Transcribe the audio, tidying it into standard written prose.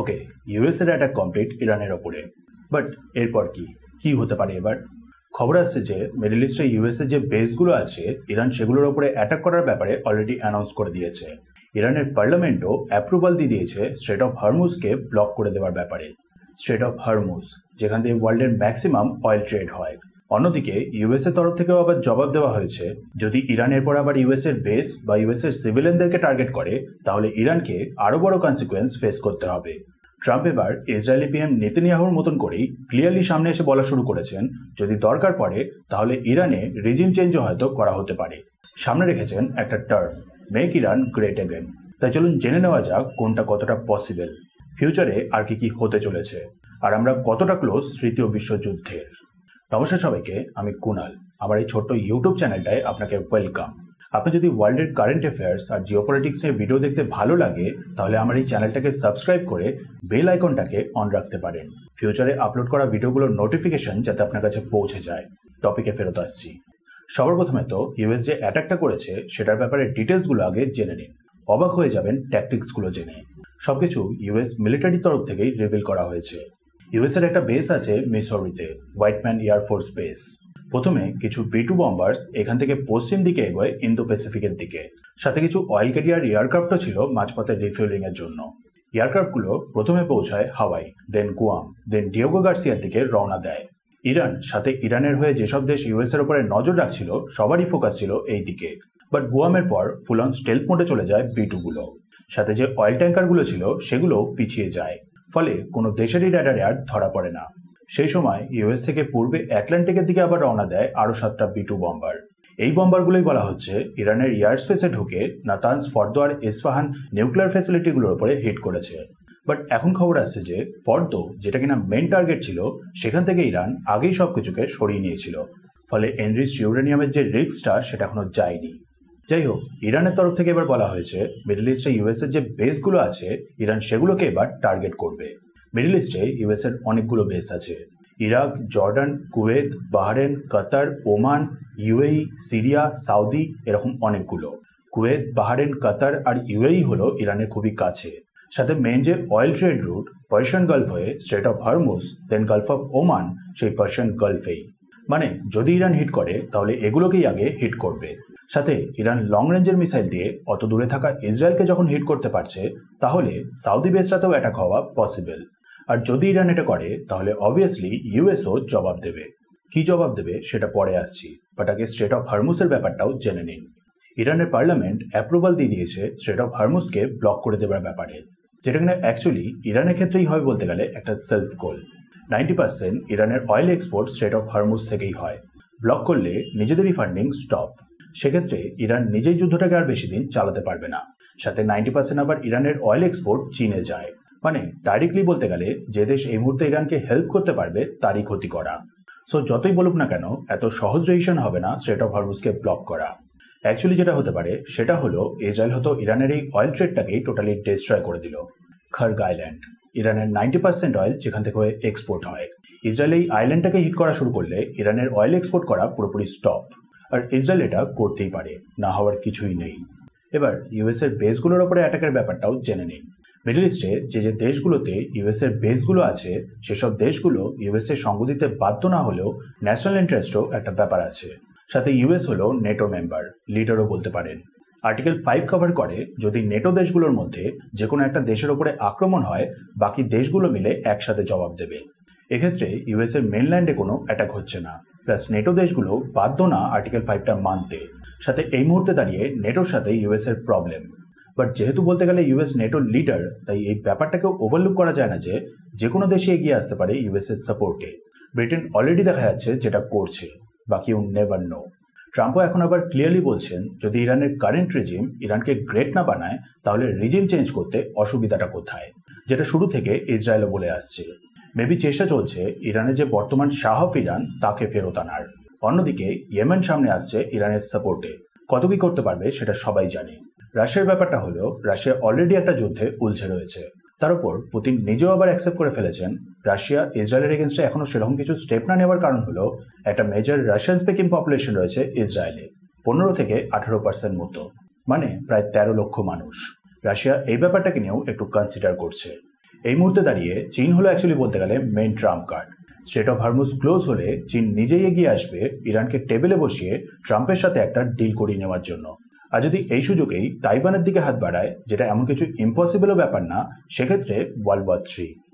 ওকে, US এর attack complete ইরানের ওপরে, বাট এরপর কি হতে পারে এবার? খবর আসছে যে মিডল ইস্টে ইউএস এর যে বেসগুলো আছে ইরান সেগুলোর উপরে অ্যাটাক করার ব্যাপারে অলরেডি অ্যানাউন্স করে দিয়েছে। ইরানের পার্লামেন্টও অ্যাপ্রুভাল দিয়ে দিয়েছে স্ট্রেট অফ হরমুজকে ব্লক করে দেওয়ার ব্যাপারে। স্ট্রেট অফ হরমুজ যেখান দিয়ে ওয়ার্ল্ডের ম্যাক্সিমাম অয়েল ট্রেড হয়। অন্যদিকে ইউএস এর তরফ থেকেও আবার জবাব দেওয়া হয়েছে, যদি ইরানের পর আবার ইউএস এর বেস বা ইউএস এর সিভিলিয়ানদেরকে টার্গেট করে তাহলে ইরানকে আরো বড় কনসিকুয়েন্স ফেস করতে হবে। ট্রাম্প এবার ইসরায়েলি পিএম নেতানিয়াহুর মতন করেই ক্লিয়ারলি সামনে এসে বলা শুরু করেছেন, যদি দরকার পড়ে তাহলে ইরানে রিজিম চেঞ্জও হয়তো করা হতে পারে। সামনে রেখেছেন একটা term, make Iran great again. তাই চলুন জেনে নেওয়া যাক কোনটা কতটা পসিবল, ফিউচারে আর কি হতে চলেছে, আর আমরা কতটা ক্লোজ তৃতীয় বিশ্বযুদ্ধের। নমস্কার সবাইকে, আমি কুনাল। আমার এই ছোট্ট ইউটিউব চ্যানেলটায় আপনাকে ওয়েলকাম। আপনি যদি ওয়ার্ল্ডের কারেন্ট অ্যাফেয়ার্স আর জিওপলিটিক্স নিয়ে ভিডিও দেখতে ভালো লাগে তাহলে আমার এই চ্যানেলটাকে সাবস্ক্রাইব করে বেল আইকনটাকে অন রাখতে পারেন, ফিউচারে আপলোড করা ভিডিওগুলোর নোটিফিকেশন যাতে আপনার কাছে পৌঁছে যায়। টপিকে ফেরত আসছি। সবার প্রথমে তো ইউএস যে অ্যাটাকটা করেছে সেটার ব্যাপারে ডিটেলসগুলো আগে জেনে নিন। অবাক হয়ে যাবেন ট্যাকটিক্সগুলো জেনে। সবকিছু ইউএস মিলিটারি তরফ থেকেই রিভিল করা হয়েছে। ইউএস এর একটা বেস আছে মিসৌরিতে, হোয়াইটম্যান এয়ারফোর্স বেস। প্রথমে কিছু B-2 বম্বার্স এখান থেকে পশ্চিম দিকে এগোয় ইন্দো প্যাসিফিকের দিকে, সাথে কিছু অয়েল ক্যারিয়ার এয়ারক্রাফটও ছিল মাঝপথে রিফিউলিং এর জন্য। এয়ারক্রাফটগুলো প্রথমে পৌঁছায় হাওয়াই, দেন গুয়াম, দেন ডিয়েগো গার্সিয়ার দিকে রওনা দেয়। ইরান সাথে ইরানের হয়ে যেসব দেশ ইউএস এর উপরে নজর রাখছিল সবারই ফোকাস ছিল এই দিকে। বাট গুয়ামের পর ফুল অন স্টেলথ মোডে চলে যায় B-2 গুলো। সাথে যে অয়েল ট্যাঙ্কারগুলো ছিল সেগুলো পিছিয়ে যায়, ফলে কোনো দেশেরই রাডারে আর ধরা পড়ে না। সেই সময় ইউএস থেকে পূর্বে আটলান্টিকের দিকে আবার রওনা দেয় আরো 7টা B-2 বম্বার। এই বম্বারগুলোই বলা হচ্ছে ইরানের এয়ার স্পেসে ঢুকে নাতানজ, ফর্দো আর ইস্পাহান নিউক্লিয়ার ফ্যাসিলিটিগুলোর উপরে হিট করেছে। বাট এখন খবর আসছে যে ফর্দো, যেটা কিনা মেন টার্গেট ছিল, সেখান থেকে ইরান আগেই সবকিছুকে সরিয়ে নিয়েছিল, ফলে এনরিচড ইউরেনিয়ামের যে রিস্কটা সেটা এখনো যায়নি। যাই হোক, ইরানের তরফ থেকে এবার বলা হয়েছে মিডল ইস্টে ইউএস এর যে বেসগুলো আছে ইরান সেগুলোকে এবার টার্গেট করবে। মিডল ইস্টে ইউএস এর অনেকগুলো বেস আছে, Iraq, Jordan, Kuwait, Bahrain, Qatar, Oman, UAE, Syria, Saudi, এরকম অনেকগুলো। কুয়েত, বাহরেন, কাতার আর ইউএই হলো ইরানের খুবই কাছে। সাথে মেন যে oil trade route Persian Gulf হয়ে strait of Hormuz, then Gulf of Oman, সেই পার্সিয়ান গালফেই। মানে যদি ইরান হিট করে তাহলে এগুলোকেই আগে হিট করবে। সাথে ইরান লং রেঞ্জের মিসাইল দিয়ে অত দূরে থাকা ইসরায়েলকে যখন হিট করতে পারছে তাহলে সাউদি বেসটাতেও অ্যাটাক হওয়া পসিবল। আর যদি ইরান এটা করে তাহলে অবভিয়াসলি ইউএসও জবাব দেবে। কি জবাব দেবে সেটা পরে আসছি, বাট আগে স্ট্রেট অফ হরমুজের ব্যাপারটাও জেনে নিন। ইরানের পার্লামেন্ট অ্যাপ্রুভাল দিয়ে দিয়েছে স্ট্রেট অফ হরমুজকে ব্লক করে দেওয়ার ব্যাপারে, যেটা কিনা অ্যাকচুয়ালি ইরানের ক্ষেত্রেই হয় বলতে গেলে একটা সেলফ গোল। 90% ইরানের oil export straight of Hormuz থেকেই হয়। ব্লক করলে নিজেদেরই ফান্ডিং স্টপ। সেক্ষেত্রে ইরান নিজেই যুদ্ধটাকে আর বেশি দিন চালাতে পারবে না। সাথে 90% আবার ইরানের অয়েল এক্সপোর্ট চীনে যায়। মানে ডাইরেক্টলি বলতে গেলে যে দেশ এই মুহূর্তে ইরানকে হেল্প করতে পারবে তারই ক্ষতি করা। সো যতই বলুক না কেন এত সহজ ডিসিশন হবে না স্ট্রেট অফ হরমুজকে ব্লক করা। অ্যাকচুয়ালি যেটা হতে পারে সেটা হলো ইসরায়েল হয়তো ইরানের এই অয়েল ট্রেডটাকেই টোটালি ডিস্ট্রয় করে দিল। খার্গ আইল্যান্ড, ইরানের 90% অয়েল যেখান থেকে এক্সপোর্ট হয়। ইসরায়েল এই আইল্যান্ডটাকে হিট করা শুরু করলে ইরানের অয়েল এক্সপোর্ট করা পুরোপুরি স্টপ। আর ইসরায়েল এটা করতেই পারে, না হওয়ার কিছুই নেই। এবার ইউএস এর বেসগুলোর উপরে অ্যাটাকের ব্যাপারটাও জেনে নিন। মিডল ইস্টে যে দেশগুলোতে ইউএস এর বেসগুলো আছে সেসব দেশগুলো ইউএস এর সঙ্গ দিতে বাধ্য না হলেও ন্যাশনাল ইন্টারেস্টও একটা ব্যাপার আছে। সাথে ইউএস হলো নেটো মেম্বার, লিডারও বলতে পারেন। আর্টিকেল 5 কভার করে যদি নেটো দেশগুলোর মধ্যে যে কোনো একটা দেশের উপরে আক্রমণ হয় বাকি দেশগুলো মিলে একসাথে জবাব দেবে। এক্ষেত্রে ইউএস এর মেনল্যান্ডে কোনো অ্যাটাক হচ্ছে না, প্লাস নেটো দেশগুলো বাধ্য না আর্টিকেল 5টা মানতে। সাথে এই মুহূর্তে দাঁড়িয়ে নেটোর সাথে ইউএস এর প্রবলেম। বাট যেহেতু বলতে গেলে ইউএস নেটোর লিডার, তাই এই ব্যাপারটাকেও ওভারলুক করা যায় না যে কোনো দেশে এগিয়ে আসতে পারে ইউএস এর সাপোর্টে। ব্রিটেন অলরেডি দেখা যাচ্ছে যেটা করছে, বাকি ইউ নেভার নো। ট্রাম্পও এখন আবার ক্লিয়ারলি বলছেন যদি ইরানের কারেন্ট রিজিম ইরানকে গ্রেট না বানায় তাহলে রিজিম চেঞ্জ করতে অসুবিধাটা কোথায়, যেটা শুরু থেকে ইসরায়েলও বলে আসছে। মেবি চেষ্টা চলছে ইরানের যে বর্তমান শাহ অফ ইরান তাকে ফেরত আনার। অন্যদিকে ইয়েমেন সামনে আসছে ইরানের সাপোর্টে। কত কি করতে পারবে সেটা সবাই জানে। রাশিয়ার ব্যাপারটা হলো রাশিয়া অলরেডি একটা যুদ্ধে উলঝে রয়েছে। তার উপর পুতিন নিজেও আবার অ্যাকসেপ্ট করে ফেলেছেন রাশিয়া ইসরায়েলের এগেনস্টে এখনো সেরকম কিছু স্টেপ না নেওয়ার কারণ হলো একটা মেজর রাশিয়ান স্পিকিং পপুলেশন রয়েছে ইসরায়েলে, 15 থেকে 18% মতো, মানে প্রায় 13 লক্ষ মানুষ। রাশিয়া এই ব্যাপারটাকে নিয়েও একটু কনসিডার করছে। এই মুহূর্তে দাঁড়িয়ে চীন হলো অ্যাকচুয়ালি বলতে গেলে main Trump card. Straight of Hormuz close হলে চীন নিজেই এগিয়ে আসবে ইরানকে টেবিলে বসিয়ে ট্রাম্পের সাথে একটা ডিল করিয়ে নেওয়ার জন্য। আর যদি এই সুযোগেই তাইওয়ানের দিকে হাত বাড়ায়, যেটা এমন কিছু ইম্পসিবলও ব্যাপার না, সেক্ষেত্রে ওয়ার্ল্ড ওয়ার 3।